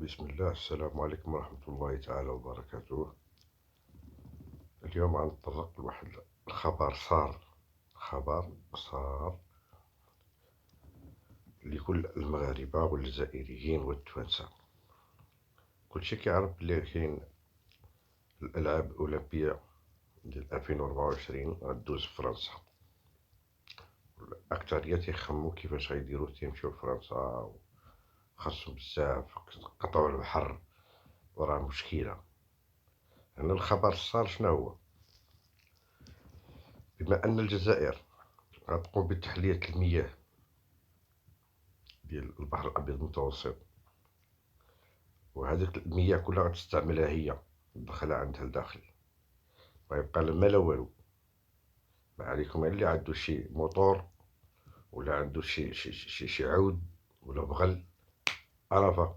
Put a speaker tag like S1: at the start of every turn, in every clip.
S1: بسم الله. السلام عليكم ورحمة الله تعالى وبركاته. اليوم غنتطرق لواحد خبر صار لكل المغاربة والجزائريين والتوانسة. كلشي كيعرف بلي كاين الألعاب الأولمبية ديال 2024 غدوز في فرنسا. الأكثرية تيخمو كيفاش غيديرو، تيمشيو لفرنسا خاصهم بزاف قطعوا البحر وراه مشكلة. هنا الخبر الصار شنو هو؟ بما أن الجزائر غتقوم بتحلية المياه ديال البحر الأبيض المتوسط، وهذيك المياه كلها غتستعملها هي، تدخلها عندها لداخل، ما يبقى لا ما لا والو. ما عليكم اللي عنده شي موطور ولا عنده شي عود ولا بغل، عرفة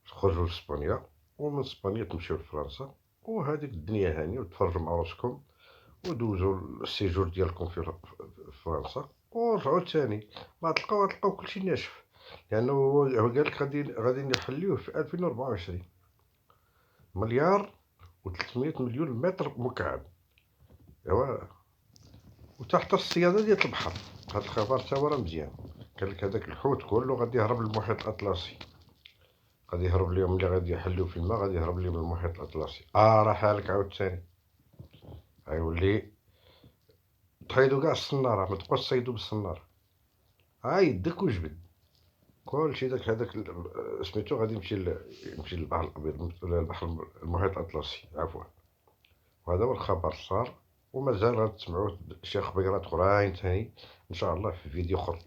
S1: تخرجوا لإسبانيا، ومن إسبانيا تمشيو لفرنسا، وهذيك الدنيا هانية، وتفرجوا مع راسكم ودوزوا السيجور ديالكم في فرنسا ورجعوا تاني. ما غتلقاو كلشي ناشف، لأنه هو قالك غادي نحليوه في 2024. مليار و300 مليون متر مكعب، ايوا، وتحت الصيادة ديال البحر. هاد الخبر تا هو راه مزيان. قالك هداك الحوت كله غادي يهرب للمحيط الأطلسي، غادي يهرب ليهم، ملي غادي يحلو في الماء غادي يهرب ليهم للمحيط الأطلسي. راه حالك عاوتاني غيولي تحيدو كاع الصنارة، ما تبقاوش تصيدو بالصنارة، يدك وجبد كلشي. هداك سميتو غادي يمشي للبحر الأبيض، البحر المحيط الأطلسي عفوا. وهذا هو الخبر صار، ومازال غتسمعوا شي خبيرات اخرين ثاني ان شاء الله في فيديو اخر.